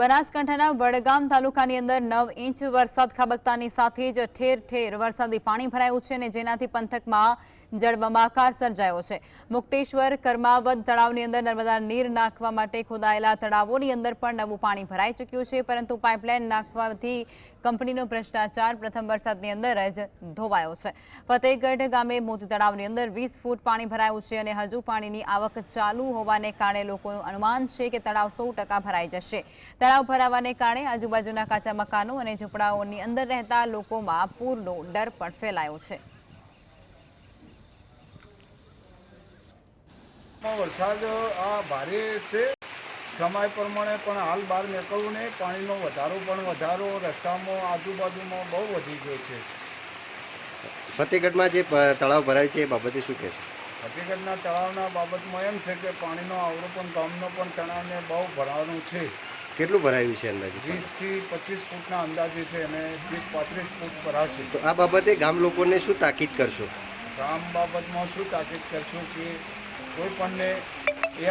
બનાસકાંઠાના વડગામ તાલુકાની અંદર 9 ઇંચ વરસાદ ખાબકતાની સાથે જ ઠેર ઠેર વરસાદી પાણી ભરાયું છે અને જેનાથી પંથકમાં જળબંબાકાર સર્જાયો છે। મુક્તેશ્વર કર્માવત તળાવની અંદર નર્મદા નીર નાખવા માટે ખોદાયેલા તળાવોની અંદર પણ નવું પાણી ભરાઈ ચૂક્યું છે, પરંતુ પાઇપલાઇન નાખવાથી કંપનીનો ભ્રષ્ટાચાર પ્રથમ વરસાદની અંદર જ ધોવાયો છે। ફતેહગઢ ગામે મોતી તળાવની અંદર 20 ફૂટ પાણી ભરાયું છે અને હજુ પાણીની આવક ચાલુ હોવાને કારણે લોકોનું અનુમાન છે કે તળાવ 100% ભરાઈ જશે। તળાવ ભરાવાને કારણે આજુબાજુના કાચા મકાનો અને ઝૂંપડાઓની અંદર રહેતા લોકોમાં પૂરનો ડર પણ ફેલાયો છે। વરસાદ આ ભારે છે, સમય પ્રમાણે પણ હાલ બહાર નીકળવું નહીં। પાણીનો વધારો રસ્તામાં આજુબાજુમાં બહુ વધી ગયો છે। ફતેહગઢમાં જે તળાવ ભરાય છે એ બાબતે શું કહેશો? ફતેહગઢના તળાવના બાબતમાં એમ છે કે પાણીનો આવરો પણ ગામનો પણ તળાવને બહુ ભરાવાનું છે। કેટલું ભરાયું છે અંદાજે? 20 થી 25 ફૂટના અંદાજે છે અને 30-35 ફૂટ ભરાશે। તો આ બાબતે ગામ લોકોને શું તાકીદ કરશો? ગામ બાબતમાં શું તાકીદ કરશું કે કોઈ પણને એ